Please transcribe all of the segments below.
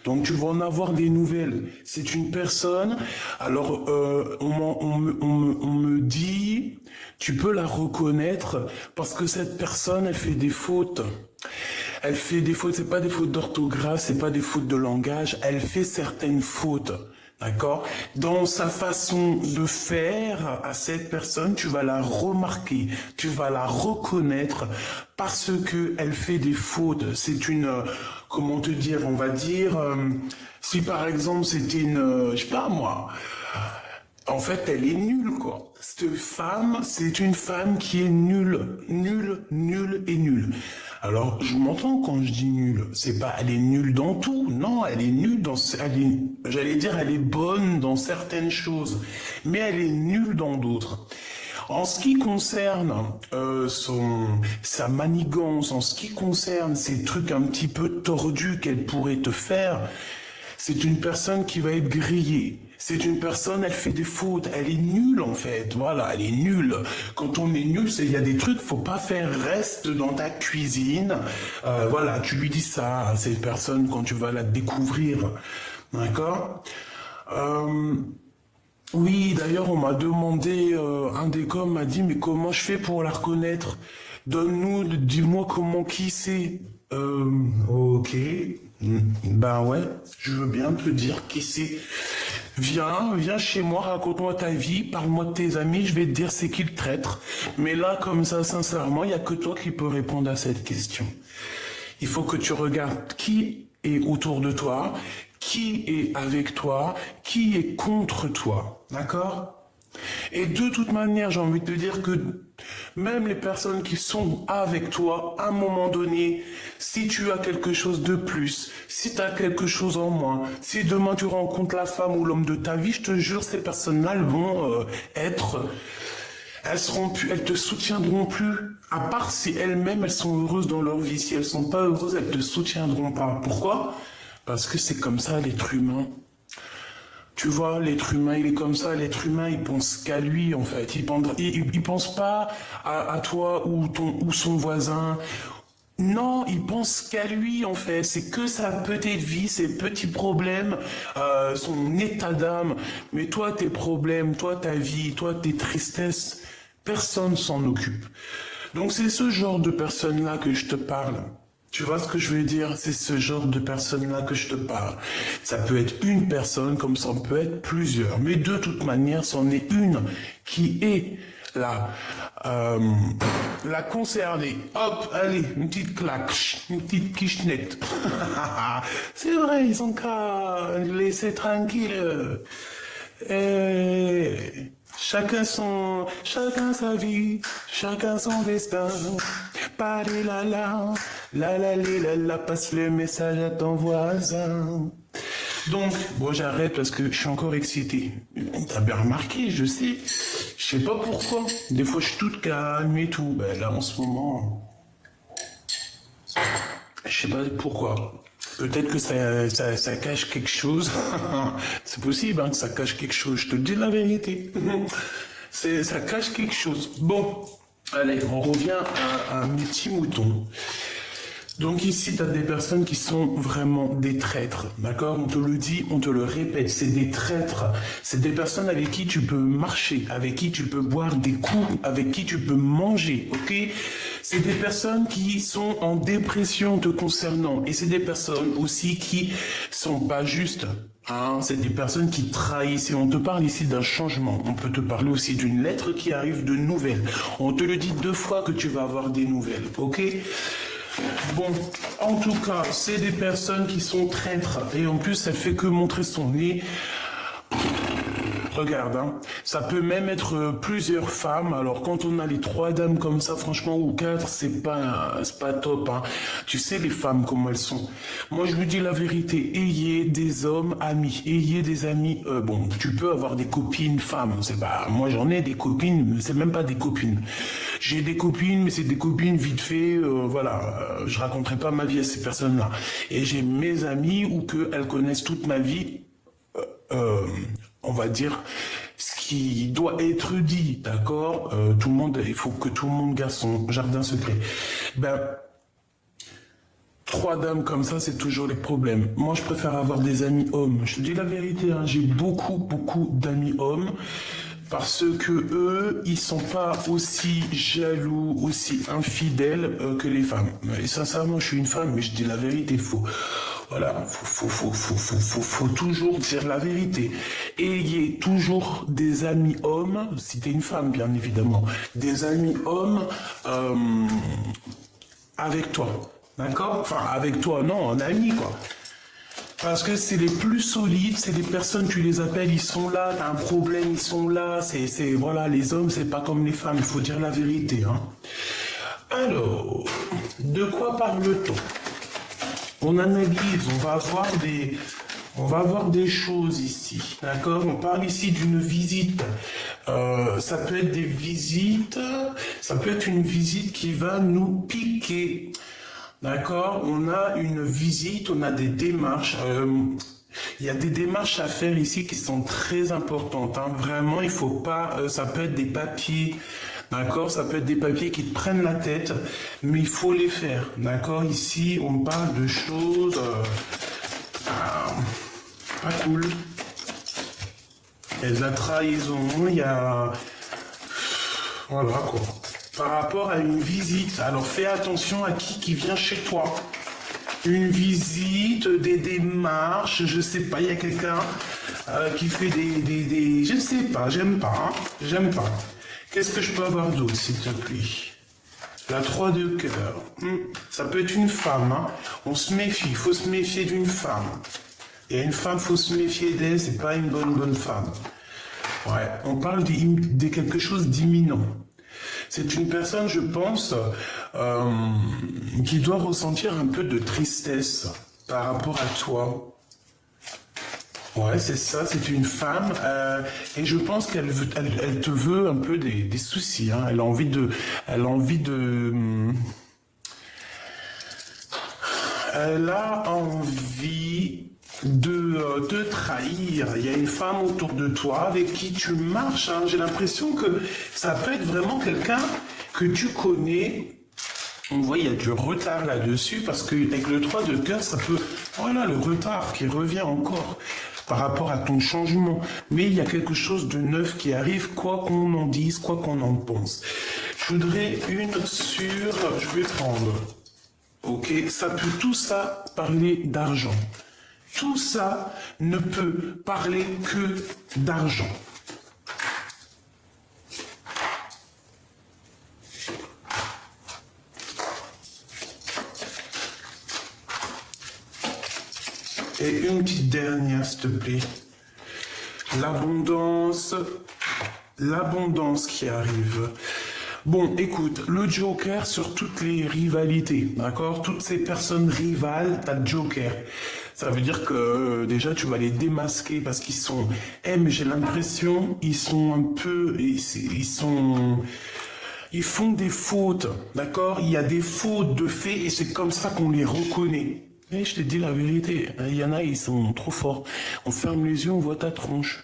Donc tu vas en avoir des nouvelles. C'est une personne, alors on me dit, tu peux la reconnaître parce que cette personne, elle fait des fautes. Elle fait des fautes, c'est pas des fautes d'orthographe, c'est pas des fautes de langage, elle fait certaines fautes. D'accord? Dans sa façon de faire à cette personne, tu vas la remarquer, tu vas la reconnaître parce que elle fait des fautes. C'est une, comment te dire, on va dire, si par exemple c'était une, je sais pas moi, en fait elle est nulle quoi. Cette femme, c'est une femme qui est nulle, nulle, nulle et nulle. Alors, je m'entends quand je dis nulle. C'est pas, elle est nulle dans tout. Non, elle est nulle dans, j'allais dire, elle est bonne dans certaines choses. Mais elle est nulle dans d'autres. En ce qui concerne sa manigance, en ce qui concerne ces trucs un petit peu tordus qu'elle pourrait te faire, c'est une personne qui va être grillée. C'est une personne, elle fait des fautes, elle est nulle en fait, voilà, elle est nulle. Quand on est nul, il y a des trucs, faut pas faire, reste dans ta cuisine. Voilà, tu lui dis ça à cette personne quand tu vas la découvrir, d'accord. Oui, d'ailleurs, on m'a demandé, un des coms m'a dit, mais comment je fais pour la reconnaître? Donne-nous, dis-moi comment, qui c'est. Ok. Ben ouais, je veux bien te dire qui c'est. Viens chez moi, raconte-moi ta vie, parle-moi de tes amis, je vais te dire c'est qui le traître. Mais là, comme ça, sincèrement, il n'y a que toi qui peux répondre à cette question. Il faut que tu regardes qui est autour de toi, qui est avec toi, qui est contre toi. D'accord? Et de toute manière, j'ai envie de te dire que même les personnes qui sont avec toi, à un moment donné, si tu as quelque chose de plus, si tu as quelque chose en moins, si demain tu rencontres la femme ou l'homme de ta vie, je te jure, ces personnes-là, elles vont elles seront plus, elles te soutiendront plus. À part si elles-mêmes, elles sont heureuses dans leur vie. Si elles sont pas heureuses, elles te soutiendront pas. Pourquoi? Parce que c'est comme ça, l'être humain. Tu vois, l'être humain, il est comme ça. L'être humain, il pense qu'à lui, en fait. Il pense pas à toi ou son voisin. Non, il pense qu'à lui, en fait. C'est que sa petite vie, ses petits problèmes, son état d'âme. Mais toi, tes problèmes, toi, ta vie, toi, tes tristesses, personne s'en occupe. Donc, c'est ce genre de personnes-là que je te parle. Tu vois ce que je veux dire? C'est ce genre de personnes-là que je te parle. Ça peut être une personne comme ça peut être plusieurs. Mais de toute manière, c'en est une qui est la concernée. Hop, allez, une petite claque, une petite quichette. C'est vrai, ils ont qu'à laisser tranquille. Chacun sa vie, chacun son destin. Paré la, passe le message à ton voisin. Donc, bon, j'arrête parce que je suis encore excité. T'as bien remarqué, je sais. Je sais pas pourquoi. Des fois, je suis toute calme et tout. Ben là, en ce moment, je sais pas pourquoi. Peut-être que ça cache quelque chose. C'est possible hein, que ça cache quelque chose. Je te dis la vérité. Ça cache quelque chose. Bon, allez, on revient à mes petits moutons. Donc ici, tu as des personnes qui sont vraiment des traîtres, d'accord? On te le dit, on te le répète, c'est des traîtres. C'est des personnes avec qui tu peux marcher, avec qui tu peux boire des coups, avec qui tu peux manger, ok? C'est des personnes qui sont en dépression te concernant. Et c'est des personnes aussi qui sont pas justes. Hein, c'est des personnes qui trahissent. Et on te parle ici d'un changement. On peut te parler aussi d'une lettre qui arrive de nouvelles. On te le dit 2 fois que tu vas avoir des nouvelles, ok? Bon, en tout cas, c'est des personnes qui sont traîtres. Et en plus, elle fait que montrer son nez. Regarde, hein, ça peut même être plusieurs femmes. Alors quand on a les 3 dames comme ça, franchement, ou 4, c'est pas top. Hein. Tu sais les femmes comment elles sont. Moi je vous dis la vérité, ayez des hommes amis, ayez des amis. Bon, tu peux avoir des copines femmes. C'est pas, moi j'en ai des copines, mais c'est même pas des copines. J'ai des copines, mais c'est des copines vite fait. Voilà, je raconterai pas ma vie à ces personnes-là. Et j'ai mes amis ou que elles connaissent toute ma vie. On va dire ce qui doit être dit, d'accord? Tout le monde, il faut que tout le monde garde son jardin secret. Ben, Trois dames comme ça, c'est toujours les problèmes. Moi, je préfère avoir des amis hommes. Je te dis la vérité, hein, j'ai beaucoup d'amis hommes. Parce que eux, ils sont pas aussi jaloux, aussi infidèles que les femmes. Et sincèrement, je suis une femme, mais je dis la vérité, voilà, faut toujours dire la vérité. Ayez toujours des amis hommes, si t'es une femme, bien évidemment, des amis hommes avec toi, d'accord? Enfin, avec toi, non, en ami, quoi. Parce que c'est les plus solides, c'est les personnes, tu les appelles, ils sont là, t'as un problème, ils sont là, voilà, les hommes, c'est pas comme les femmes, il faut dire la vérité, hein. Alors, de quoi parle-t-on? On analyse, on va avoir des choses ici, d'accord? On parle ici d'une visite. Ça peut être des visites, ça peut être une visite qui va nous piquer. D'accord, on a une visite, on a des démarches. Il y a des démarches à faire ici qui sont très importantes, hein. Vraiment, il faut pas. Ça peut être des papiers, d'accord. Ça peut être des papiers qui te prennent la tête, mais il faut les faire, d'accord. Ici, on parle de choses pas cool. Il y a de la trahison, il y a voilà quoi. Par rapport à une visite. Alors fais attention à qui vient chez toi. Une visite, des démarches, je sais pas, il y a quelqu'un qui fait des... Je sais pas, j'aime pas, hein, j'aime pas. Qu'est-ce que je peux avoir d'autre, s'il te plaît? La 3 de cœur. Ça peut être une femme, hein. On se méfie, il faut se méfier d'une femme. Et une femme, faut se méfier d'elle, c'est pas une bonne femme. Ouais, on parle de quelque chose d'imminent. C'est une personne, je pense, qui doit ressentir un peu de tristesse par rapport à toi. Ouais, c'est ça, c'est une femme, et je pense elle te veut un peu des soucis, hein. Elle a envie de, elle a envie de te trahir. Il y a une femme autour de toi avec qui tu marches, hein. J'ai l'impression que ça peut être vraiment quelqu'un que tu connais. On voit, il y a du retard là-dessus, parce que avec le 3 de cœur, ça peut... Voilà, le retard qui revient encore par rapport à ton changement. Mais il y a quelque chose de neuf qui arrive, quoi qu'on en dise, quoi qu'on en pense. Je voudrais une sur... Je vais prendre... Ok, ça peut tout ça parler d'argent. Tout ça ne peut parler que d'argent. Et une petite dernière, s'il te plaît. L'abondance qui arrive. Bon, écoute, le Joker sur toutes les rivalités, d'accord? Toutes ces personnes rivales, t'as le Joker. Ça veut dire que déjà tu vas les démasquer parce qu'ils sont... mais j'ai l'impression, ils sont un peu... Ils font des fautes, d'accord? Il y a des fautes de fait et c'est comme ça qu'on les reconnaît. Mais je te dis la vérité, il y en a, ils sont trop forts. On ferme les yeux, on voit ta tronche.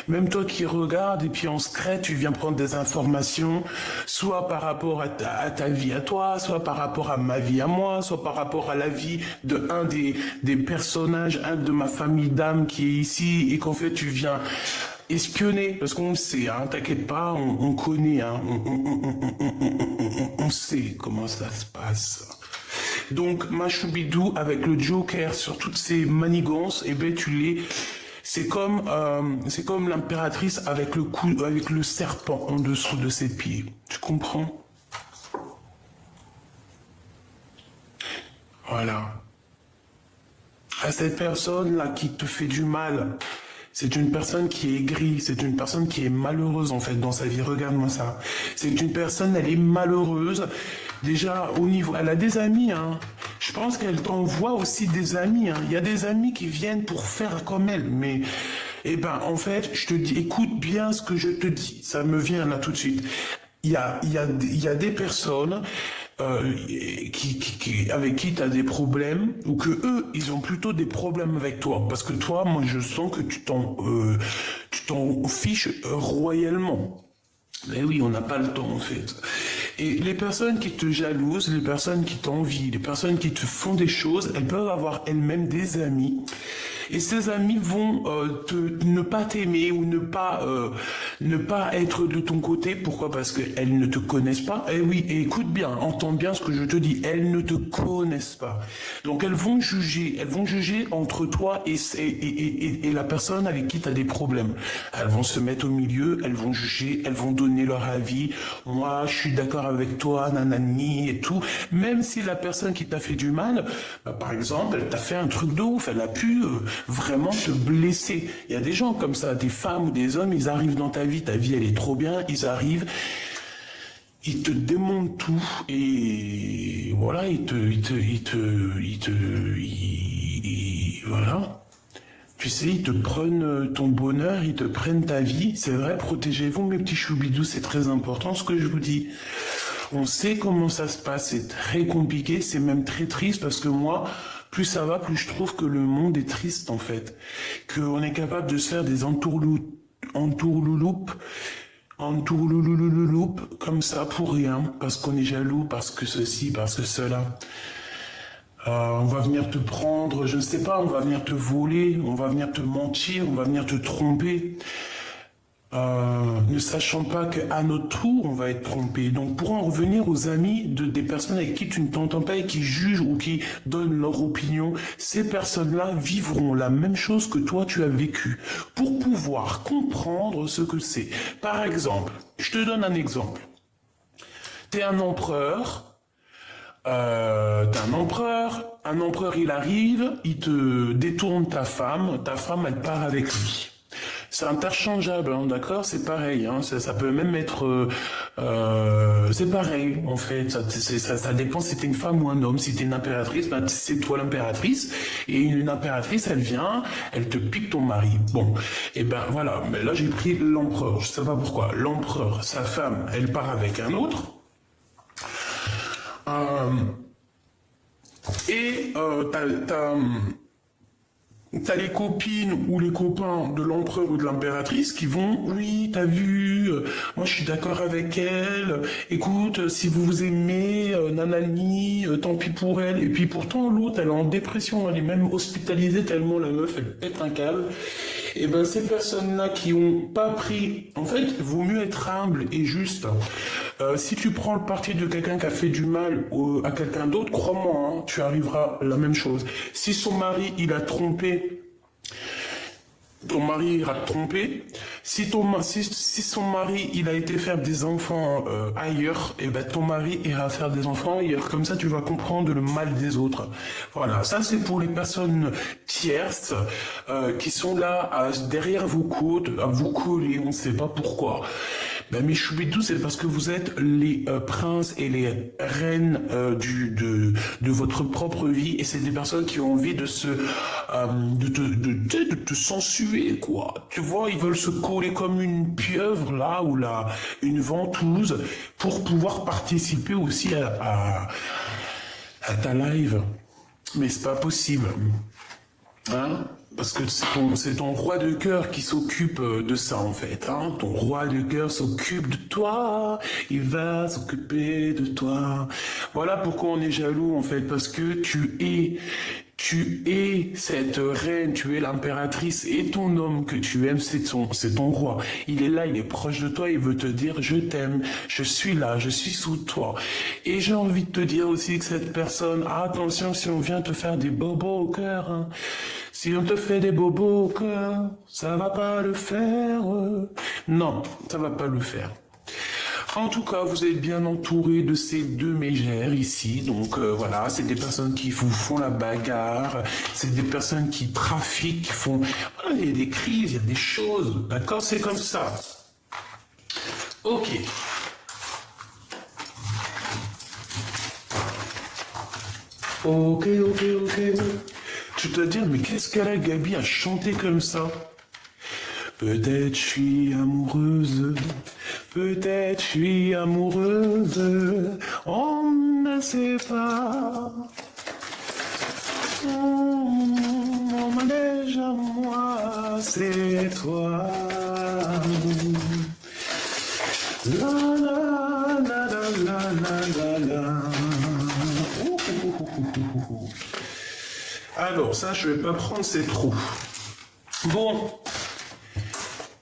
Même toi qui regardes et puis en secret, tu viens prendre des informations, soit par rapport à ta vie à toi, soit par rapport à ma vie à moi, soit par rapport à la vie de un des personnages, un de ma famille d'âme qui est ici, et qu'en fait tu viens espionner, parce qu'on le sait, hein, t'inquiète pas, on connaît, hein, on sait comment ça se passe. Donc, ma choubidou avec le Joker sur toutes ces manigances, eh ben c'est comme l'impératrice avec le serpent en dessous de ses pieds. Tu comprends? Voilà. À cette personne-là qui te fait du mal, c'est une personne qui est aigrie, c'est une personne qui est malheureuse en fait dans sa vie. Regarde-moi ça. C'est une personne, elle est malheureuse. Déjà, au niveau, elle a des amis, hein. Je pense qu'elle t'envoie aussi des amis, hein. Il y a des amis qui viennent pour faire comme elle, mais, eh ben, en fait, je te dis, écoute bien ce que je te dis. Ça me vient là tout de suite. Il y a des personnes, avec qui tu as des problèmes, ou que eux, ils ont plutôt des problèmes avec toi. Parce que toi, moi, je sens que tu t'en fiches royalement. Mais oui, on n'a pas le temps, en fait. Et les personnes qui te jalousent, les personnes qui t'envient, les personnes qui te font des choses, elles peuvent avoir elles-mêmes des amis. Et ces amis vont ne pas t'aimer ou ne pas être de ton côté. Pourquoi? Parce qu'elles ne te connaissent pas. Eh oui, et écoute bien, entends bien ce que je te dis. Elles ne te connaissent pas. Donc elles vont juger entre toi et la personne avec qui tu as des problèmes. Elles vont se mettre au milieu, elles vont juger, elles vont donner leur avis. Moi, je suis d'accord avec toi, nanani et tout. Même si la personne qui t'a fait du mal, bah, par exemple, elle t'a fait un truc de ouf, elle a pu vraiment te blesser. Il y a des gens comme ça, des femmes ou des hommes, ils arrivent dans ta vie elle est trop bien, ils arrivent, ils te démontent tout et voilà, voilà. Tu sais, ils te prennent ton bonheur, ils te prennent ta vie. C'est vrai, protégez-vous, mes petits choubidous, c'est très important ce que je vous dis. On sait comment ça se passe, c'est très compliqué, c'est même très triste parce que moi, plus ça va, plus je trouve que le monde est triste en fait. Qu'on est capable de se faire des entourloupes comme ça pour rien, parce qu'on est jaloux, parce que ceci, parce que cela. On va venir te prendre, je ne sais pas, on va venir te voler, on va venir te mentir, on va venir te tromper. Ne sachant pas qu'à notre tour, on va être trompé. Donc, pour en revenir aux amis des personnes avec qui tu ne t'entends pas et qui jugent ou qui donnent leur opinion, ces personnes-là vivront la même chose que toi tu as vécu pour pouvoir comprendre ce que c'est. Par exemple, je te donne un exemple. T'es un empereur. Un empereur il arrive, il te détourne ta femme elle part avec lui. C'est interchangeable, hein, d'accord? C'est pareil, hein, ça peut même être... c'est pareil, en fait. Ça dépend si t'es une femme ou un homme. Si t'es une impératrice, ben, c'est toi l'impératrice. Et une impératrice, elle vient, elle te pique ton mari. Bon, et ben voilà. Mais là, j'ai pris l'empereur. Je sais pas pourquoi. L'empereur, sa femme, elle part avec un autre. T'as les copines ou les copains de l'empereur ou de l'impératrice qui vont, oui, t'as vu, moi je suis d'accord avec elle, écoute, si vous vous aimez, nanani, tant pis pour elle. Et puis pourtant l'autre, elle est en dépression, elle est même hospitalisée tellement la meuf, elle pète un câble. Et ben ces personnes-là qui ont pas pris, en fait, il vaut mieux être humble et juste. Si tu prends le parti de quelqu'un qui a fait du mal à quelqu'un d'autre, crois-moi, hein, tu arriveras à la même chose. Si son mari, il a trompé, ton mari ira te tromper. Si son mari, il a été faire des enfants ailleurs, et ben ton mari ira faire des enfants ailleurs. Comme ça, tu vas comprendre le mal des autres. Voilà, ça c'est pour les personnes tierces qui sont là derrière vos côtes, à vous coller, on ne sait pas pourquoi. Ben, mes choubidous, c'est parce que vous êtes les princes et les reines de votre propre vie, et c'est des personnes qui ont envie de te sensuer, quoi. Tu vois, ils veulent se coller comme une pieuvre, là, ou là, une ventouse, pour pouvoir participer aussi à ta live. Mais c'est pas possible. Hein? Parce que c'est ton roi de cœur qui s'occupe de ça, en fait. Hein? Ton roi de cœur s'occupe de toi. Il va s'occuper de toi. Voilà pourquoi on est jaloux, en fait. Parce que tu es cette reine, tu es l'impératrice, et ton homme que tu aimes, c'est ton roi. Il est là, il est proche de toi, il veut te dire je t'aime, je suis là, je suis sous toi. Et j'ai envie de te dire aussi que cette personne, attention si on vient te faire des bobos au cœur, hein. Si on te fait des bobos au cœur, ça va pas le faire. Non, ça va pas le faire. En tout cas, vous êtes bien entouré de ces deux mégères ici. Donc voilà, c'est des personnes qui vous font la bagarre. C'est des personnes qui trafiquent, qui font... Voilà, il y a des crises, il y a des choses. D'accord? C'est comme ça. Ok. Ok. Tu te dis, mais qu'est-ce qu'elle a, Gabi, à chanter comme ça? Peut-être je suis amoureuse, peut-être je suis amoureuse, on ne sait pas. Mon déjà moi, c'est toi. La la la la la Alors, ça, je vais pas prendre, c'est trop. Bon.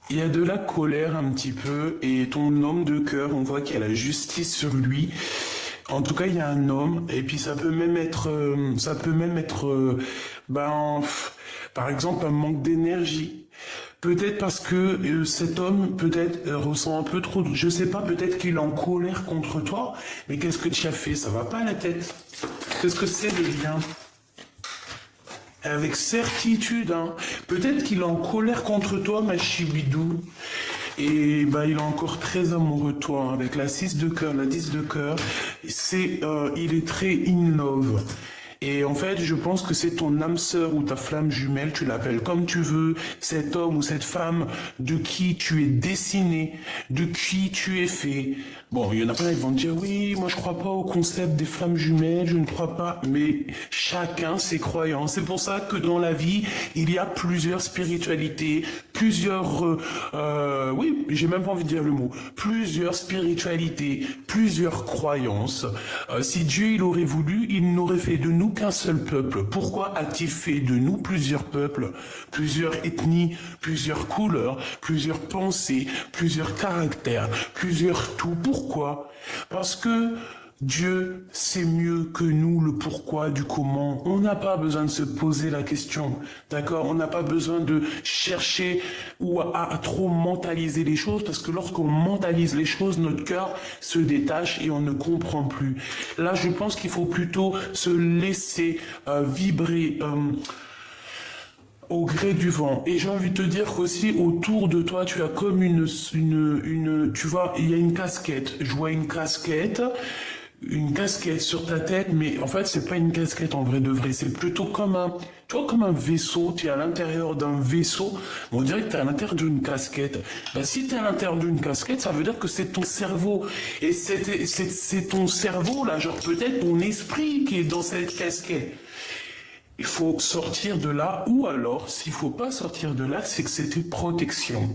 Il y a de la colère un petit peu, et ton homme de cœur, on voit qu'il y a la justice sur lui. En tout cas, il y a un homme, et puis ça peut même être, par exemple, un manque d'énergie. Peut-être parce que cet homme, peut-être, ressent un peu trop, je sais pas, peut-être qu'il est en colère contre toi, mais qu'est-ce que tu as fait? Ça va pas à la tête. Qu'est-ce que c'est le lien? Avec certitude, hein. Peut-être qu'il est en colère contre toi, ma chibidou. Et il est encore très amoureux de toi, hein, avec la 6 de cœur, la 10 de cœur. Il est très in love. Et en fait, je pense que c'est ton âme sœur ou ta flamme jumelle, tu l'appelles comme tu veux, cet homme ou cette femme de qui tu es dessiné, de qui tu es fait. Bon, il y en a plein qui vont te dire, oui, moi je crois pas au concept des flammes jumelles, je ne crois pas, mais chacun ses croyances. C'est pour ça que dans la vie, il y a plusieurs spiritualités, oui, j'ai même pas envie de dire le mot, plusieurs spiritualités, plusieurs croyances. Si Dieu il aurait voulu, il n'aurait fait de nous qu'un seul peuple. Pourquoi a-t-il fait de nous plusieurs peuples, plusieurs ethnies, plusieurs couleurs, plusieurs pensées, plusieurs caractères, plusieurs tout? Pourquoi? Parce que Dieu sait mieux que nous le pourquoi du comment. On n'a pas besoin de se poser la question, d'accord? On n'a pas besoin de chercher ou à trop mentaliser les choses, parce que lorsqu'on mentalise les choses, notre cœur se détache et on ne comprend plus. Là, je pense qu'il faut plutôt se laisser vibrer au gré du vent. Et j'ai envie de te dire qu'aussi autour de toi, tu as comme tu vois, il y a une casquette. Je vois une casquette sur ta tête, mais en fait, c'est pas une casquette en vrai de vrai. C'est plutôt comme comme un vaisseau. Tu es à l'intérieur d'un vaisseau. On dirait que tu es à l'intérieur d'une casquette. Si tu es à l'intérieur d'une casquette, ça veut dire que c'est ton cerveau. Et c'est ton cerveau, là, genre peut-être ton esprit qui est dans cette casquette. Il faut sortir de là, ou alors, s'il faut pas sortir de là, c'est que c'est une protection.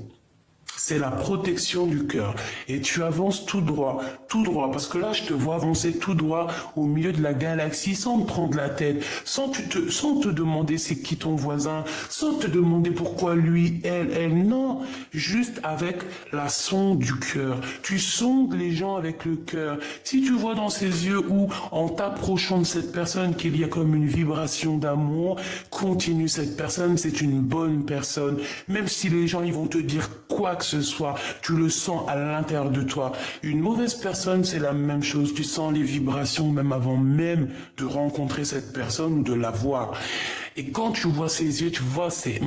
C'est la protection du cœur. Et tu avances tout droit, parce que là, je te vois avancer tout droit au milieu de la galaxie, sans te prendre la tête, sans te demander c'est qui ton voisin, sans te demander pourquoi lui, elle, non, juste avec la sonde du cœur. Tu sondes les gens avec le cœur. Si tu vois dans ses yeux ou en t'approchant de cette personne qu'il y a comme une vibration d'amour, continue cette personne, c'est une bonne personne. Même si les gens, ils vont te dire quoi que ce soit, tu le sens à l'intérieur de toi. Une mauvaise personne, c'est la même chose. Tu sens les vibrations même avant même de rencontrer cette personne ou de la voir. Et quand tu vois ses yeux, tu vois, c'est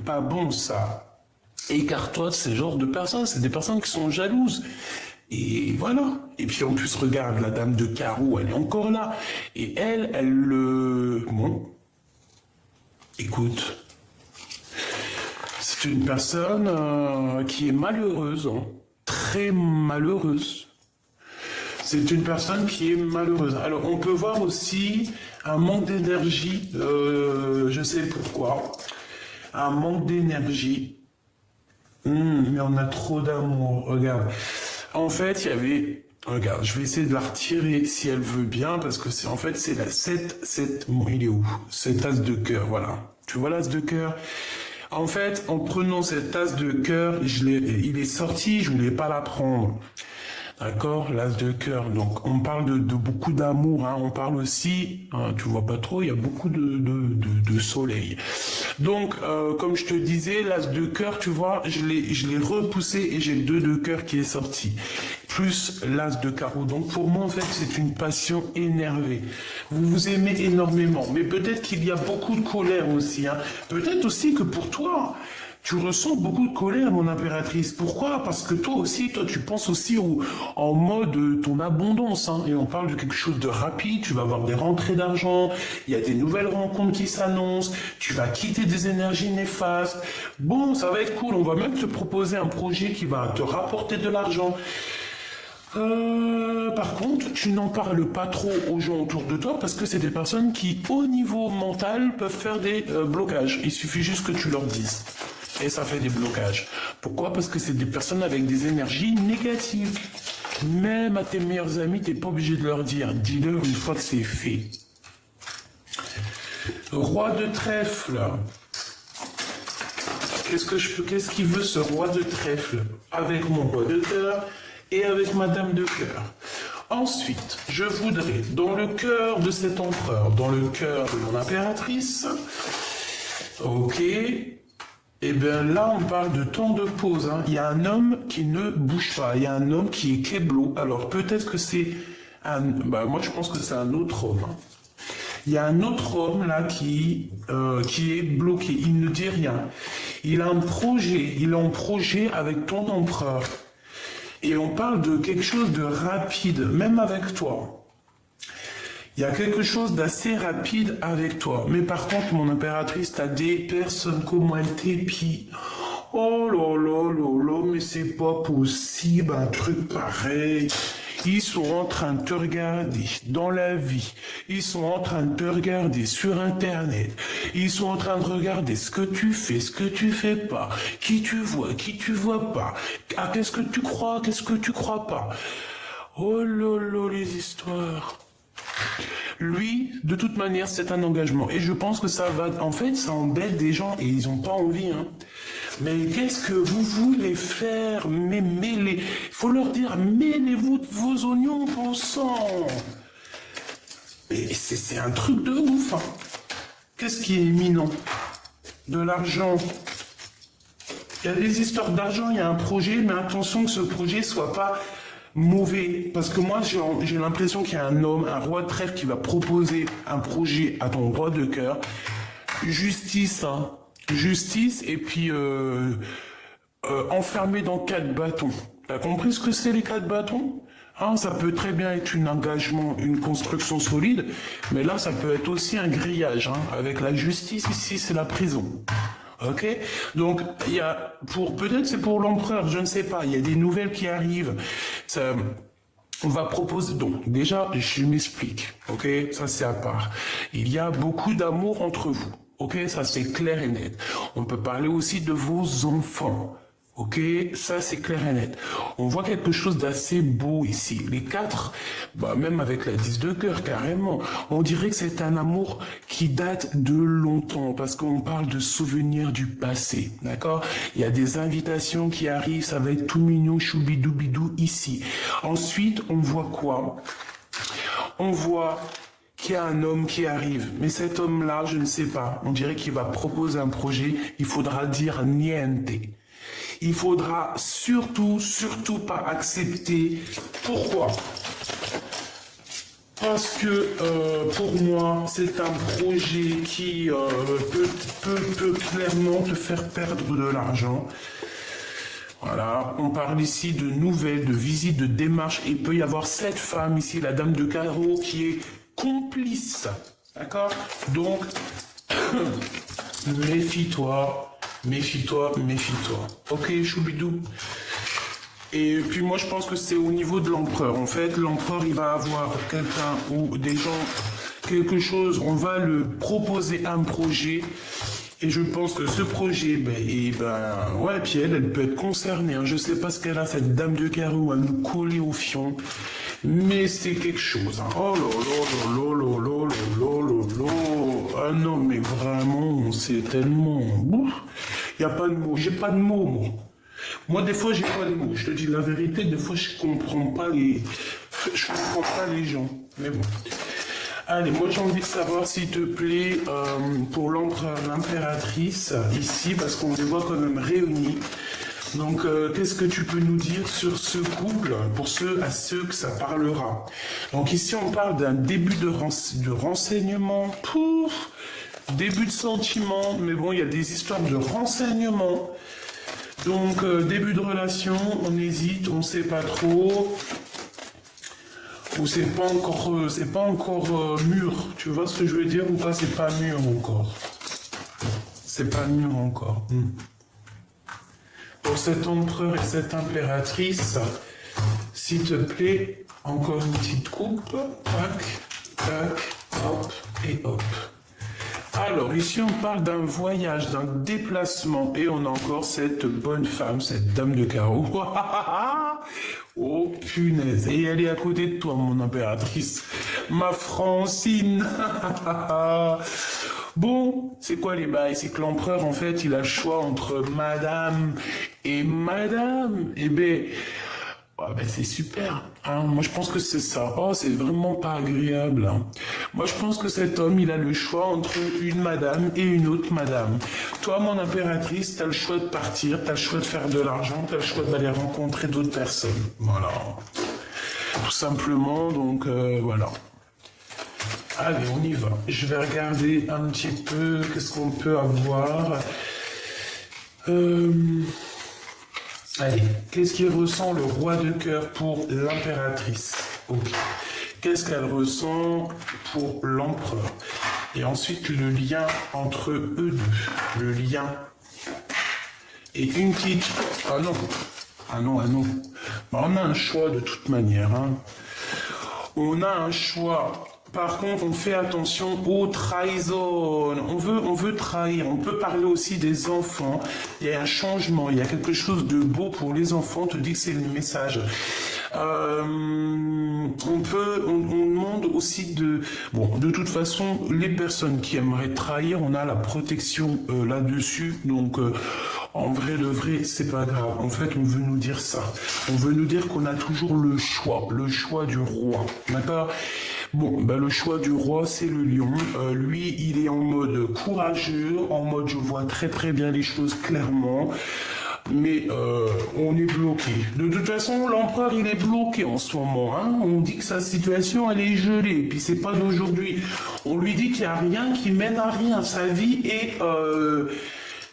pas bon ça. Écarte-toi de ces genres de personnes. C'est des personnes qui sont jalouses. Et voilà. Et puis en plus, regarde, la dame de carreau, elle est encore là. Et bon, écoute. C'est une personne qui est malheureuse, hein, très malheureuse. C'est une personne qui est malheureuse. Alors, on peut voir aussi un manque d'énergie, je sais pourquoi. Un manque d'énergie. Mais on a trop d'amour, regarde. En fait, il y avait... Regarde, je vais essayer de la retirer si elle veut bien, parce que c'est la 7... Bon, il est où? Cet as de cœur, voilà. Tu vois l'as de cœur? En fait, en prenant cette tasse de cœur, il est sorti, je voulais pas la prendre. D'accord, l'as de cœur. Donc, on parle de beaucoup d'amour. Hein. On parle aussi, tu vois pas trop, il y a beaucoup de soleil. Donc, comme je te disais, l'as de cœur, tu vois, je l'ai repoussé et j'ai le 2 de cœur qui est sorti. Plus l'as de carreau. Donc, pour moi, en fait, c'est une passion énervée. Vous vous aimez énormément. Mais peut-être qu'il y a beaucoup de colère aussi. Hein. Peut-être aussi que pour toi... Tu ressens beaucoup de colère, mon impératrice. Pourquoi? Parce que toi, tu penses aussi en mode ton abondance. Hein. Et on parle de quelque chose de rapide. Tu vas avoir des rentrées d'argent. Il y a des nouvelles rencontres qui s'annoncent. Tu vas quitter des énergies néfastes. Bon, ça va être cool. On va même te proposer un projet qui va te rapporter de l'argent. Par contre, tu n'en parles pas trop aux gens autour de toi parce que c'est des personnes qui, au niveau mental, peuvent faire des blocages. Il suffit juste que tu leur dises. Et ça fait des blocages. Pourquoi? Parce que c'est des personnes avec des énergies négatives. Même à tes meilleurs amis, t'es pas obligé de leur dire. Dis-leur une fois que c'est fait. Roi de trèfle. Qu'est-ce qu'il veut ce roi de trèfle? Avec mon roi de cœur et avec ma dame de cœur. Ensuite, je voudrais, dans le cœur de cet empereur, dans le cœur de mon impératrice, ok, et bien là on parle de temps de pause. Hein. Il y a un homme qui ne bouge pas, il y a un homme qui est keblo. Alors peut-être que c'est un... Bah, moi je pense que c'est un autre homme. Hein. Il y a un autre homme là qui est bloqué, il ne dit rien. Il a un projet, il est en projet avec ton empereur. Et on parle de quelque chose de rapide, même avec toi. Il y a quelque chose d'assez rapide avec toi. Mais par contre, mon impératrice, t'as des personnes comme elle t'épie. Oh là là là là, mais c'est pas possible, un truc pareil. Ils sont en train de te regarder dans la vie. Ils sont en train de te regarder sur Internet. Ils sont en train de regarder ce que tu fais, ce que tu fais pas. Qui tu vois pas. Ah, qu'est-ce que tu crois, qu'est-ce que tu crois pas. Oh là là, les histoires. Lui, de toute manière, c'est un engagement. Et je pense que ça va... En fait, ça embête des gens et ils n'ont pas envie. Hein. Mais qu'est-ce que vous voulez faire? Mais mêlez... faut leur dire, mêlez-vous vos oignons, bon sang. Et c'est un truc de ouf. Hein. Qu'est-ce qui est imminent? De l'argent. Il y a des histoires d'argent, il y a un projet, mais attention que ce projet soit pas... mauvais, parce que moi j'ai l'impression qu'il y a un homme, un roi de trèfle qui va proposer un projet à ton roi de cœur. Justice, hein. Justice, et puis enfermé dans 4 bâtons. T'as compris ce que c'est les 4 bâtons? Hein, ça peut très bien être un engagement, une construction solide, mais là ça peut être aussi un grillage, hein, avec la justice. Ici c'est la prison. Ok, donc il y a peut-être c'est pour l'empereur, je ne sais pas. Il y a des nouvelles qui arrivent. Ça, on va proposer. Donc déjà, je m'explique. Ok, ça c'est à part. Il y a beaucoup d'amour entre vous. Ok, ça c'est clair et net. On peut parler aussi de vos enfants. Ok, ça c'est clair et net. On voit quelque chose d'assez beau ici. Les 4, bah même avec la 10 de cœur carrément, on dirait que c'est un amour qui date de longtemps parce qu'on parle de souvenirs du passé, d'accord? Il y a des invitations qui arrivent, ça va être tout mignon, choubidou-bidou ici. Ensuite, on voit quoi? On voit qu'il y a un homme qui arrive, mais cet homme-là, je ne sais pas, on dirait qu'il va proposer un projet, il faudra dire niente. Il faudra surtout pas accepter. Pourquoi? Parce que pour moi, c'est un projet qui peut clairement te faire perdre de l'argent. Voilà, on parle ici de nouvelles, de visites, de démarches. Il peut y avoir cette femme ici, la dame de carreau, qui est complice. D'accord? Donc, méfie-toi. Méfie-toi, méfie-toi. Ok, choubidou. Et puis moi, je pense que c'est au niveau de l'empereur. En fait, l'empereur, il va avoir quelqu'un ou des gens, quelque chose, on va le proposer un projet. Et je pense que ce projet, ouais, puis elle peut être concernée. Hein. Je sais pas ce qu'elle a, cette dame de carreau, à nous coller au fion. Mais c'est quelque chose. Hein. Oh là là là là là là là là. Ah non, mais vraiment, c'est tellement... Il n'y a pas de mots. J'ai pas de mots, moi. Moi, des fois, j'ai pas de mots. Je te dis la vérité, des fois, je comprends pas les gens. Mais bon. Allez, moi, j'ai envie de savoir, s'il te plaît, pour l'empereur, l'impératrice, ici, parce qu'on les voit quand même réunis. Donc, qu'est-ce que tu peux nous dire sur ce couple, pour à ceux que ça parlera? Donc ici, on parle d'un début de renseignement, pouf, début de sentiment, mais bon, il y a des histoires de renseignement. Donc, début de relation, on hésite, on sait pas trop, ou c'est pas encore mûr. Tu vois ce que je veux dire ou pas? C'est pas mûr encore. C'est pas mûr encore. Pour cet empereur et cette impératrice, s'il te plaît, encore une petite coupe. Tac, tac, hop et hop. Alors, ici, on parle d'un voyage, d'un déplacement. Et on a encore cette bonne femme, cette dame de carreau. Oh, punaise. Et elle est à côté de toi, mon impératrice. Ma Francine. Bon, c'est quoi les bails? C'est que l'empereur, en fait, il a le choix entre madame et madame. Eh ben, ouais, ben c'est super. Hein. Moi, je pense que c'est ça. Oh, c'est vraiment pas agréable. Hein. Moi, je pense que cet homme, il a le choix entre une madame et une autre madame. Toi, mon impératrice, t'as le choix de partir, t'as le choix de faire de l'argent, t'as le choix d'aller rencontrer d'autres personnes. Voilà. Tout simplement, donc voilà. Allez, on y va. Je vais regarder un petit peu qu'est-ce qu'on peut avoir. Allez, qu'est-ce qu'il ressent le roi de cœur pour l'impératrice? Ok. Qu'est-ce qu'elle ressent pour l'empereur? Et ensuite, le lien entre eux deux. Le lien. Et une petite... Ah non. Ah non, ah non. Bah, on a un choix de toute manière. Hein. On a un choix. Par contre, on fait attention aux trahisons. On veut trahir. On peut parler aussi des enfants. Il y a un changement. Il y a quelque chose de beau pour les enfants. On te dit que c'est le message. On demande aussi de... Bon, de toute façon, les personnes qui aimeraient trahir, on a la protection là-dessus. Donc, en vrai, de vrai, c'est pas grave. En fait, on veut nous dire ça. On veut nous dire qu'on a toujours le choix du roi. D'accord ? Bon, ben le choix du roi, c'est le lion. Lui, il est en mode courageux, en mode je vois très très bien les choses clairement. Mais on est bloqué. De toute façon, l'empereur, il est bloqué en ce moment. Hein. On dit que sa situation, elle est gelée. Et puis c'est pas d'aujourd'hui. On lui dit qu'il n'y a rien qui mène à rien. Sa vie est...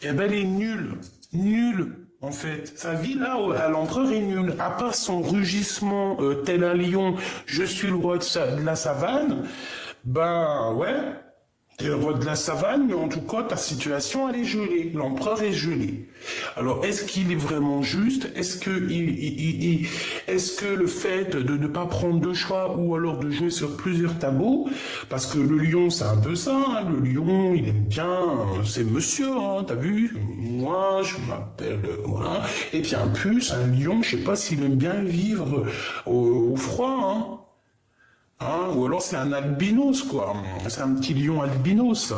eh ben, elle est nulle. Nulle. En fait, sa vie là, à l'empereur est nulle. À part son rugissement tel un lion, je suis le roi de la savane, ben ouais, t'es le roi de la savane, mais en tout cas, ta situation, elle est gelée. L'empereur est gelé. Alors, est-ce qu'il est vraiment juste? Est-ce que le fait de ne pas prendre de choix ou alors de jouer sur plusieurs tableaux, parce que le lion, c'est un peu ça, hein, le lion, il aime bien, c'est monsieur, hein, t'as vu? Moi, je m'appelle, voilà. Et puis, en plus, un lion, je sais pas s'il aime bien vivre au froid, hein. Hein, ou alors c'est un albinos, quoi. C'est un petit lion albinos.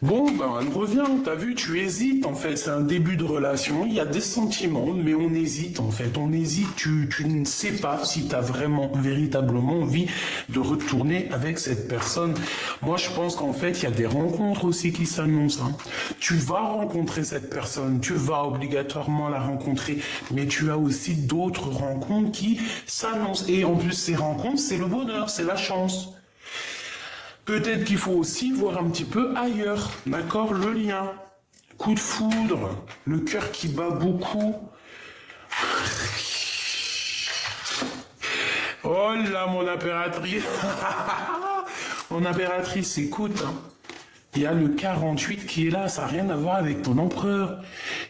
Bon, ben, elle revient, t'as vu, tu hésites, en fait, c'est un début de relation, il y a des sentiments, mais on hésite, en fait, on hésite, tu ne sais pas si t'as vraiment, véritablement envie de retourner avec cette personne. Moi, je pense qu'en fait, il y a des rencontres aussi qui s'annoncent, hein. Tu vas rencontrer cette personne, tu vas obligatoirement la rencontrer, mais tu as aussi d'autres rencontres qui s'annoncent, et en plus, ces rencontres, c'est le bonheur, c'est la chance. Peut-être qu'il faut aussi voir un petit peu ailleurs, d'accord, le lien, coup de foudre, le cœur qui bat beaucoup. Oh là, mon impératrice, mon impératrice, écoute, hein. Il y a le 48 qui est là, ça n'a rien à voir avec ton empereur.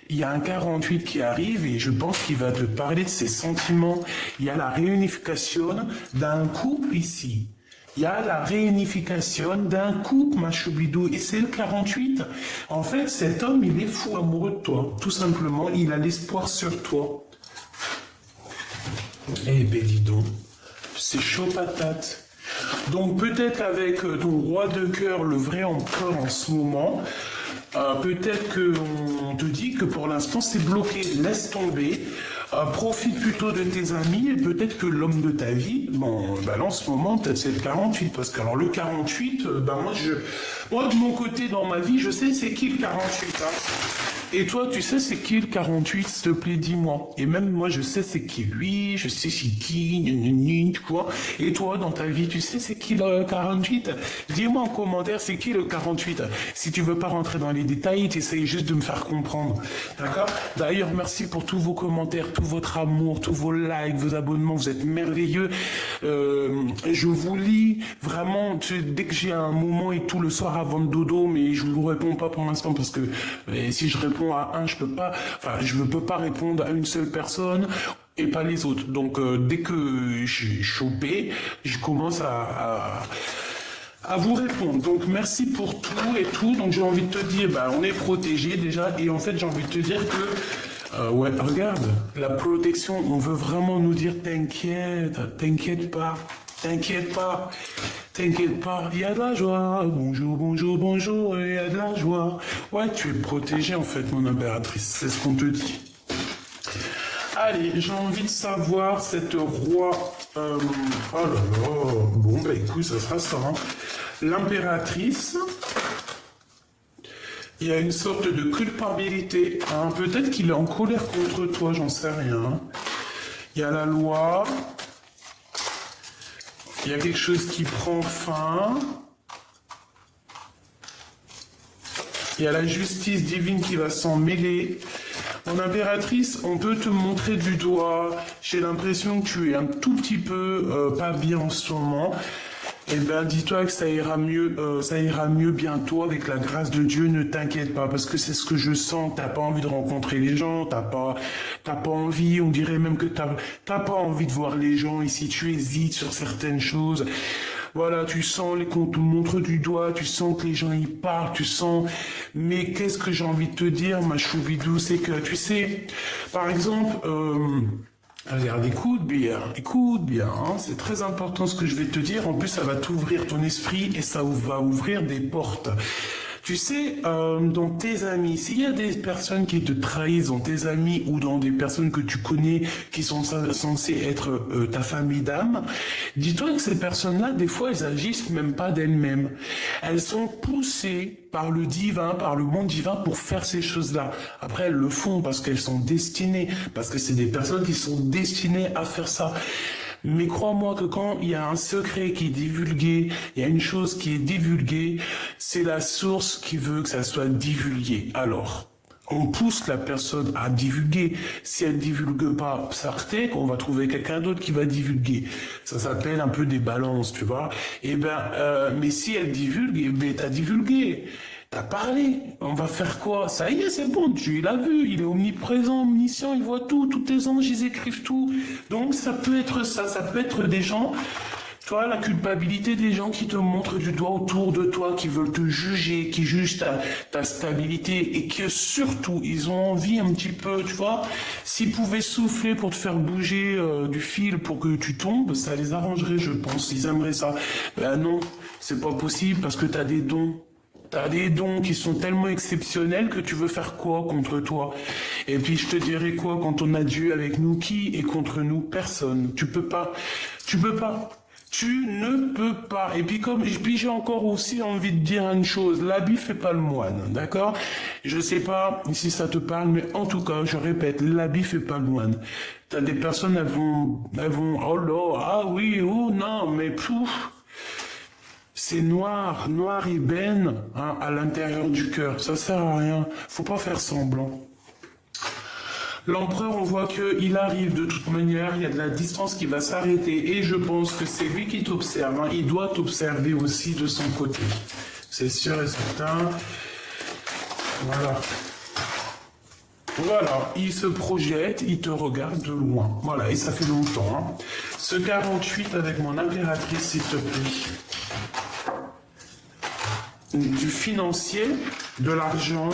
Il y a un 48 qui arrive et je pense qu'il va te parler de ses sentiments. Il y a la réunification d'un couple ici. Il y a la réunification d'un couple, ma choubidou, et c'est le 48. En fait, cet homme, il est fou amoureux de toi. Tout simplement, il a l'espoir sur toi. Eh ben, dis donc, c'est chaud patate. Donc, peut-être avec ton roi de cœur, le vrai empereur en ce moment, peut-être qu'on te dit que pour l'instant, c'est bloqué. Laisse tomber. Profite plutôt de tes amis et peut-être que l'homme de ta vie, bon, bah là en ce moment, peut-être c'est le 48, parce que alors le 48, moi de mon côté dans ma vie, je sais c'est qui le 48, hein. Et toi, tu sais c'est qui le 48, s'il te plaît, dis-moi. Et même moi, je sais c'est qui lui, je sais c'est qui, quoi. Et toi, dans ta vie, tu sais c'est qui le 48? Dis-moi en commentaire c'est qui le 48. Si tu veux pas rentrer dans les détails, tu essayes juste de me faire comprendre. D'accord? D'ailleurs, merci pour tous vos commentaires, tout votre amour, tous vos likes, vos abonnements, vous êtes merveilleux. Je vous lis vraiment dès que j'ai un moment et tout le soir avant le dodo, mais je vous réponds pas pour l'instant parce que si je réponds à un, je peux pas répondre à une seule personne et pas les autres. Donc dès que j'ai chopé, je commence à vous répondre. Donc merci pour tout et tout. Donc j'ai envie de te dire, on est protégé déjà et en fait j'ai envie de te dire que ouais, regarde, la protection, on veut vraiment nous dire t'inquiète pas, t'inquiète pas. T'inquiète pas, il y a de la joie. Bonjour, bonjour, bonjour, il y a de la joie. Ouais, tu es protégée en fait, mon impératrice, c'est ce qu'on te dit. Allez, j'ai envie de savoir cette roi... oh là là, bon bah écoute, ça sera ça. Hein. L'impératrice... Il y a une sorte de culpabilité. Hein. Peut-être qu'il est en colère contre toi, j'en sais rien. Il y a la loi. Il y a quelque chose qui prend fin. Il y a la justice divine qui va s'en mêler. Mon impératrice, on peut te montrer du doigt. J'ai l'impression que tu es un tout petit peu pas bien en ce moment. Eh ben, dis-toi que ça ira mieux bientôt avec la grâce de Dieu. Ne t'inquiète pas, parce que c'est ce que je sens. T'as pas envie de rencontrer les gens, t'as pas envie. On dirait même que t'as pas envie de voir les gens ici. Tu hésites sur certaines choses. Voilà, tu sens qu'on te montre du doigt, tu sens que les gens y parlent, tu sens. Mais qu'est-ce que j'ai envie de te dire, ma choubidou, c'est que tu sais, par exemple. Regarde, écoute bien, hein, c'est très important ce que je vais te dire, en plus ça va t'ouvrir ton esprit et ça va ouvrir des portes. Tu sais, dans tes amis, s'il y a des personnes qui te trahissent dans tes amis ou dans des personnes que tu connais qui sont censées être ta famille d'âme, dis-toi que ces personnes-là, des fois, elles agissent même pas d'elles-mêmes. Elles sont poussées par le divin, par le monde divin pour faire ces choses-là. Après, elles le font parce qu'elles sont destinées, parce que c'est des personnes qui sont destinées à faire ça. Mais crois-moi que quand il y a un secret qui est divulgué, il y a une chose qui est divulguée, c'est la source qui veut que ça soit divulgué. Alors, on pousse la personne à divulguer. Si elle divulgue pas, certes, on va trouver quelqu'un d'autre qui va divulguer. Ça s'appelle un peu des balances, tu vois. Mais si elle divulgue, t'as divulgué. T'as parlé, on va faire quoi? Ça y est, c'est bon, Dieu il a vu, il est omniprésent, omniscient, il voit tout, tous tes anges, ils écrivent tout. Donc ça peut être ça peut être des gens, tu vois, la culpabilité des gens qui te montrent du doigt autour de toi, qui veulent te juger, qui jugent ta stabilité et que surtout, ils ont envie un petit peu, tu vois, s'ils pouvaient souffler pour te faire bouger du fil pour que tu tombes, ça les arrangerait, je pense, ils aimeraient ça. Ben non, c'est pas possible parce que t'as des dons. T'as des dons qui sont tellement exceptionnels que tu veux faire quoi contre toi? Et puis je te dirais quoi quand on a Dieu avec nous? Qui est contre nous? Personne. Tu peux pas. Tu ne peux pas. Et puis j'ai encore aussi envie de dire une chose. L'habit fait pas le moine, d'accord? Je sais pas si ça te parle, mais en tout cas, je répète, l'habit fait pas le moine. T'as des personnes, elles vont, oh là, ah oui, oh non, mais pouf. C'est noir ébène hein, à l'intérieur du cœur. Ça sert à rien. Faut pas faire semblant. L'empereur, on voit qu'il arrive de toute manière. Il y a de la distance qui va s'arrêter. Et je pense que c'est lui qui t'observe. Hein. Il doit t'observer aussi de son côté. C'est sûr et certain. Voilà. Voilà, il se projette, il te regarde de loin. Voilà, et ça fait longtemps. Hein. Ce 48 avec mon impératrice, s'il te plaît. Du financier, de l'argent,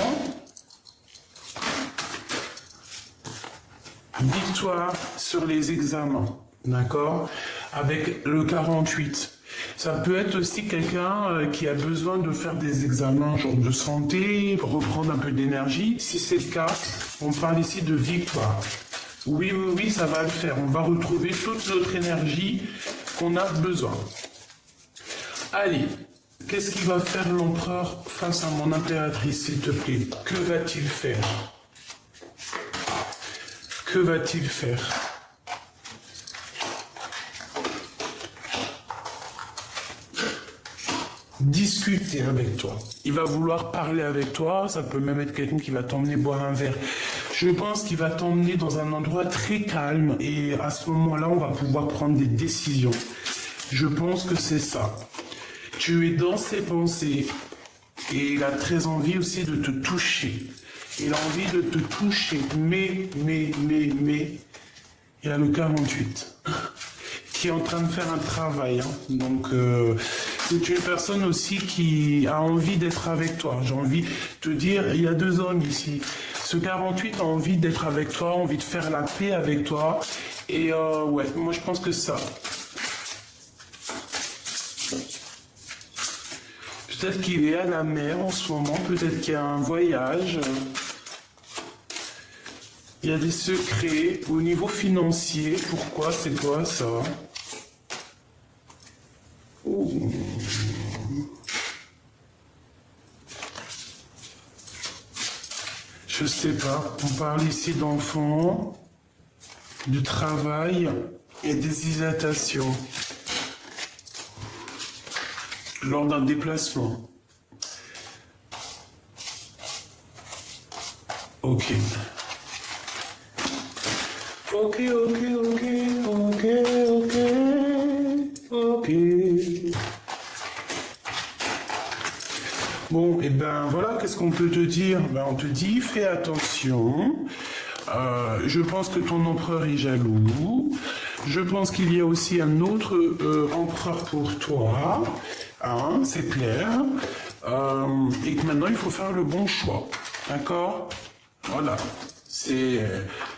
victoire sur les examens, d'accord? Avec le 48. Ça peut être aussi quelqu'un qui a besoin de faire des examens, genre de santé, pour reprendre un peu d'énergie. Si c'est le cas, on parle ici de victoire. Oui, ça va le faire. On va retrouver toute notre énergie qu'on a besoin. Allez. Qu'est-ce qu'il va faire l'empereur face à mon impératrice, s'il te plaît? Que va-t-il faire? Que va-t-il faire? Discuter avec toi. Il va vouloir parler avec toi, ça peut même être quelqu'un qui va t'emmener boire un verre. Je pense qu'il va t'emmener dans un endroit très calme et à ce moment-là, on va pouvoir prendre des décisions. Je pense que c'est ça. Tu es dans ses pensées et il a très envie aussi de te toucher. Il a envie de te toucher, mais, il y a le 48 qui est en train de faire un travail. Hein. Donc, c'est une personne aussi qui a envie d'être avec toi. J'ai envie de te dire, il y a deux hommes ici. Ce 48 a envie d'être avec toi, envie de faire la paix avec toi. Et ouais, moi je pense que ça. Peut-être qu'il est à la mer en ce moment, peut-être qu'il y a un voyage. Il y a des secrets au niveau financier. Pourquoi? C'est quoi ça? Oh. Je sais pas. On parle ici d'enfants, de travail et d'hésitation lors d'un déplacement. Ok. Ok, ok, ok, ok, ok, ok. Bon, et ben voilà, qu'est-ce qu'on peut te dire? Ben, on te dit, fais attention. Je pense que ton empereur est jaloux. Je pense qu'il y a aussi un autre empereur pour toi. Hein, c'est clair. Et que maintenant, il faut faire le bon choix. D'accord? Voilà. Il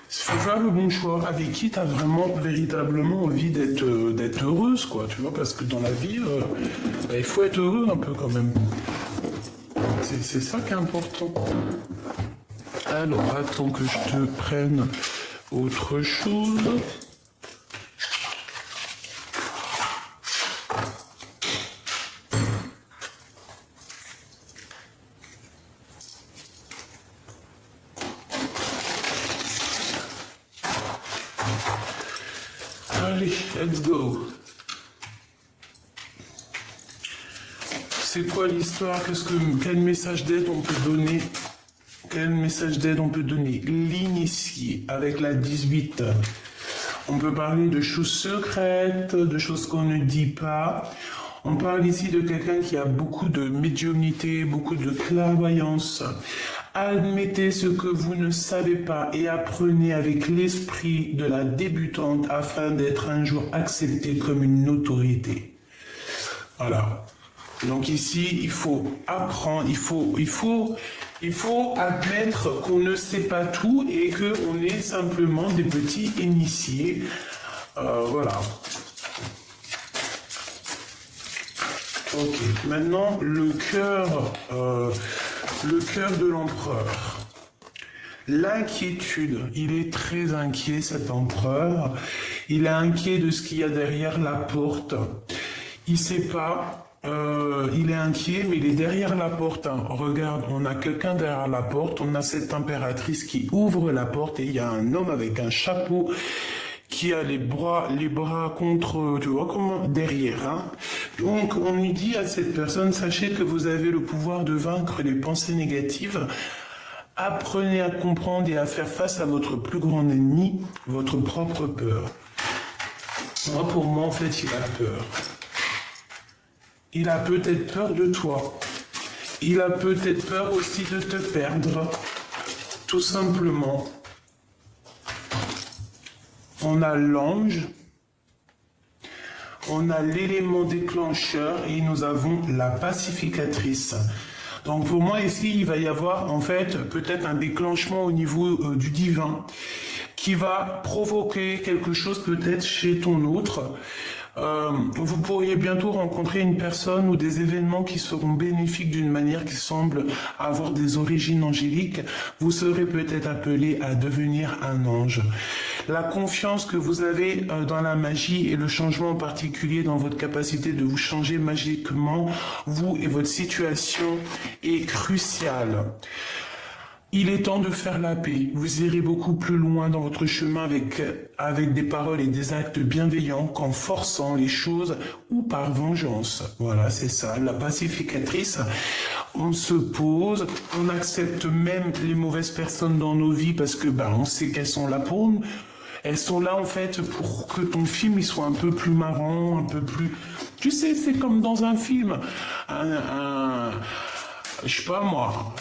faut faire le bon choix. Avec qui tu as vraiment, véritablement envie d'être heureuse, quoi. Tu vois, parce que dans la vie, ben, il faut être heureux un peu quand même. C'est ça qui est important. Alors, attends que je te prenne autre chose. Allez, let's go. C'est quoi l'histoire? Quel message d'aide on peut donner? Quel message d'aide on peut donner? L'initié avec la 18. On peut parler de choses secrètes, de choses qu'on ne dit pas. On parle ici de quelqu'un qui a beaucoup de médiumnité, beaucoup de clairvoyance. Admettez ce que vous ne savez pas et apprenez avec l'esprit de la débutante afin d'être un jour accepté comme une autorité. Voilà. Donc ici, il faut apprendre, il faut admettre qu'on ne sait pas tout et qu'on est simplement des petits initiés. Voilà. Ok. Maintenant, le cœur de l'empereur. L'inquiétude. Il est très inquiet, cet empereur. Il est inquiet de ce qu'il y a derrière la porte. Il sait pas. Il est inquiet, mais il est derrière la porte. Hein. Regarde, on a quelqu'un derrière la porte, on a cette impératrice qui ouvre la porte et il y a un homme avec un chapeau qui a les bras contre, tu vois comment, derrière. Hein. Donc, on lui dit à cette personne, sachez que vous avez le pouvoir de vaincre les pensées négatives. Apprenez à comprendre et à faire face à votre plus grand ennemi, votre propre peur. Moi, pour moi, en fait, il a peur. Il a peut-être peur de toi. Il a peut-être peur aussi de te perdre. Tout simplement. On a l'ange. On a l'élément déclencheur et nous avons la pacificatrice. Donc pour moi ici, il va y avoir en fait peut-être un déclenchement au niveau du divin qui va provoquer quelque chose peut-être chez ton autre. Vous pourriez bientôt rencontrer une personne ou des événements qui seront bénéfiques d'une manière qui semble avoir des origines angéliques. Vous serez peut-être appelé à devenir un ange. La confiance que vous avez dans la magie et le changement particulier dans votre capacité de vous changer magiquement, vous et votre situation, est crucial. Il est temps de faire la paix. Vous irez beaucoup plus loin dans votre chemin avec des paroles et des actes bienveillants qu'en forçant les choses ou par vengeance. Voilà, c'est ça. La pacificatrice, on se pose, on accepte même les mauvaises personnes dans nos vies parce que on sait qu'elles sont là pour nous. Elles sont là en fait pour que ton film il soit un peu plus marrant, un peu plus... Tu sais, c'est comme dans un film. Je sais pas moi,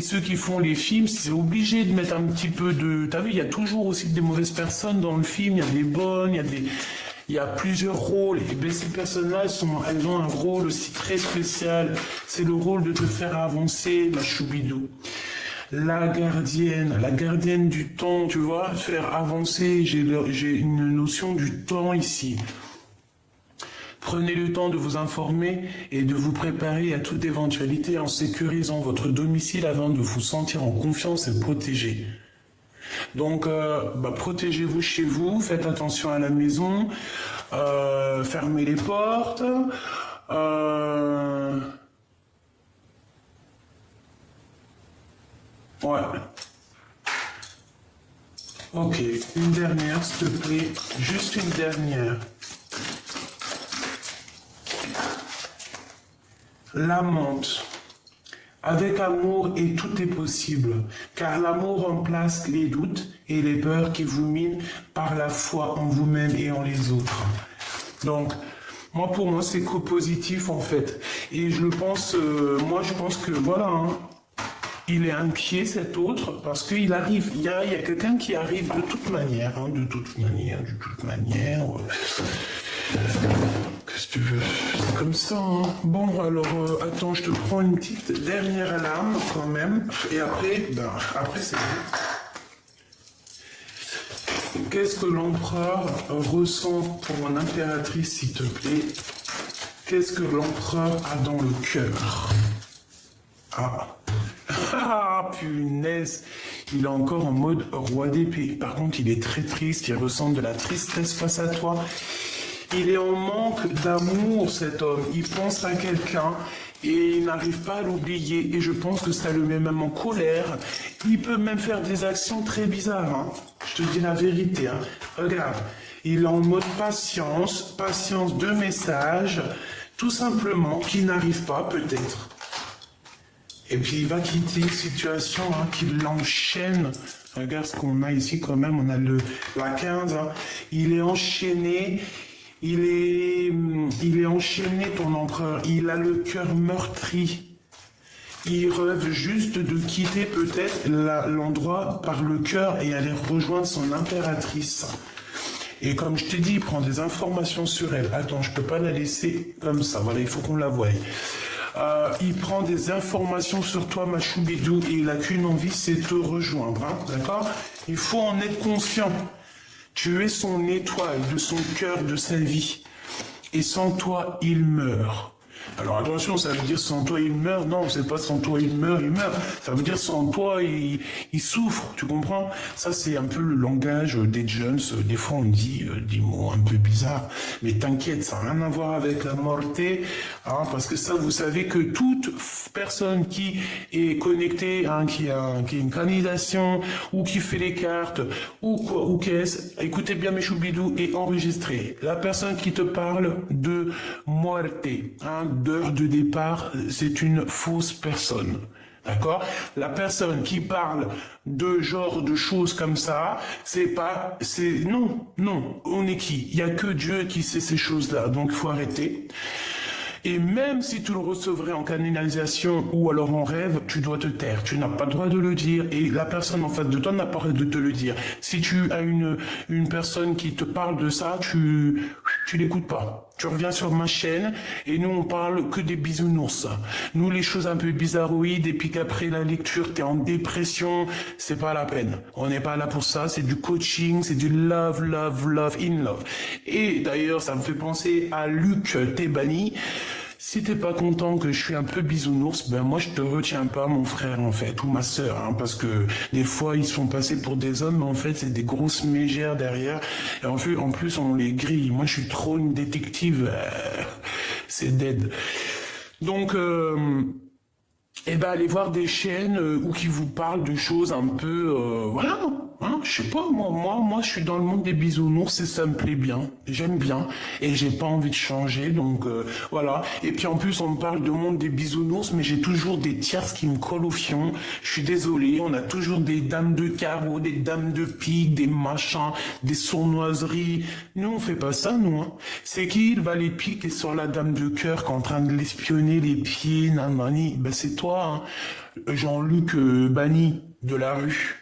ceux qui font les films, c'est obligé de mettre un petit peu de... T'as vu, il y a toujours aussi des mauvaises personnes dans le film, il y a des bonnes, il y a plusieurs rôles. Et ces personnes-là, elles ont un rôle aussi très spécial. C'est le rôle de te faire avancer, ma choubidou. La gardienne du temps, tu vois, faire avancer, j'ai une notion du temps ici. Prenez le temps de vous informer et de vous préparer à toute éventualité en sécurisant votre domicile avant de vous sentir en confiance et protégé. Donc, protégez-vous chez vous, faites attention à la maison, fermez les portes. Ouais. Ok, une dernière, s'il te plaît. Juste une dernière. La menthe. Avec amour et tout est possible, car l'amour remplace les doutes et les peurs qui vous minent par la foi en vous-même et en les autres. Donc, pour moi, c'est positif en fait. Et je pense que voilà, hein, il est inquiet cet autre, parce qu'il arrive, il y a quelqu'un qui arrive de toute manière. Qu'est-ce que tu veux? C'est comme ça, hein. Bon, alors, attends, je te prends une petite dernière alarme, quand même. Et après, c'est bon. Qu'est-ce que l'empereur ressent pour l'impératrice, s'il te plaît? Qu'est-ce que l'empereur a dans le cœur? Ah, punaise, il est encore en mode roi d'épée. Par contre, il est très triste, il ressent de la tristesse face à toi. Il est en manque d'amour, cet homme. Il pense à quelqu'un et il n'arrive pas à l'oublier. Et je pense que ça le met même en colère. Il peut même faire des actions très bizarres, hein. Je te dis la vérité, hein. Regarde, il est en mode patience de message, tout simplement, qu'il n'arrive pas, peut-être. Et puis il va quitter une situation, hein, qui l'enchaîne. Regarde ce qu'on a ici quand même, on a la 15, hein. Il est enchaîné. Il est enchaîné, ton empereur. Il a le cœur meurtri. Il rêve juste de quitter peut-être l'endroit par le cœur et aller rejoindre son impératrice. Et comme je t'ai dit, il prend des informations sur elle. Attends, je peux pas la laisser comme ça. Voilà, il faut qu'on la voie. Il prend des informations sur toi, ma choubidou, et il a qu'une envie, c'est te rejoindre. Hein, d'accord? Il faut en être conscient. Tu es son étoile de son cœur, de sa vie. Et sans toi, il meurt. Alors attention, ça veut dire sans toi, il meurt. Non, c'est pas sans toi, il meurt. Ça veut dire sans toi, il souffre. Tu comprends? Ça, c'est un peu le langage des jeunes. Des fois, on dit des mots un peu bizarres. Mais t'inquiète, ça n'a rien à voir avec la mortée. Hein, parce que ça, vous savez que toute personne qui est connectée, hein, qui a une canalisation, ou qui fait les cartes, ou qu'est-ce, écoutez bien mes choubidous, et enregistrez. La personne qui te parle de mortée, hein, d'heure de départ, c'est une fausse personne. D'accord? La personne qui parle de genre de choses comme ça, non, on est qui? Il y a que Dieu qui sait ces choses-là, donc il faut arrêter. Et même si tu le recevrais en canalisation ou alors en rêve, tu dois te taire. Tu n'as pas le droit de le dire et la personne en face de toi n'a pas le droit de te le dire. Si tu as une personne qui te parle de ça, tu l'écoutes pas. Tu reviens sur ma chaîne et nous on parle que des bisounours. Nous les choses un peu bizarroïdes et puis qu'après la lecture t'es en dépression, c'est pas la peine. On n'est pas là pour ça, c'est du coaching, c'est du love in love. Et d'ailleurs ça me fait penser à Luc Tebani. Si t'es pas content que je suis un peu bisounours, ben moi je te retiens pas mon frère en fait, ou ma sœur, hein, parce que des fois ils sont passés pour des hommes, mais en fait c'est des grosses mégères derrière, et en plus on les grille. Moi je suis trop une détective, c'est dead. Donc allez voir des chaînes où qui vous parlent de choses un peu, voilà, hein, je sais pas, moi je suis dans le monde des bisounours et ça me plaît bien, j'aime bien, et j'ai pas envie de changer, donc voilà. Et puis en plus on me parle de monde des bisounours, mais j'ai toujours des tierces qui me collent au fion, je suis désolé, on a toujours des dames de carreau, des dames de pique, des machins, des sournoiseries, nous on fait pas ça, nous, hein. C'est qui il va les piquer sur la dame de cœur qui est en train de l'espionner les pieds, nanani, ben c'est toi, hein. Jean-Luc Banni de la rue.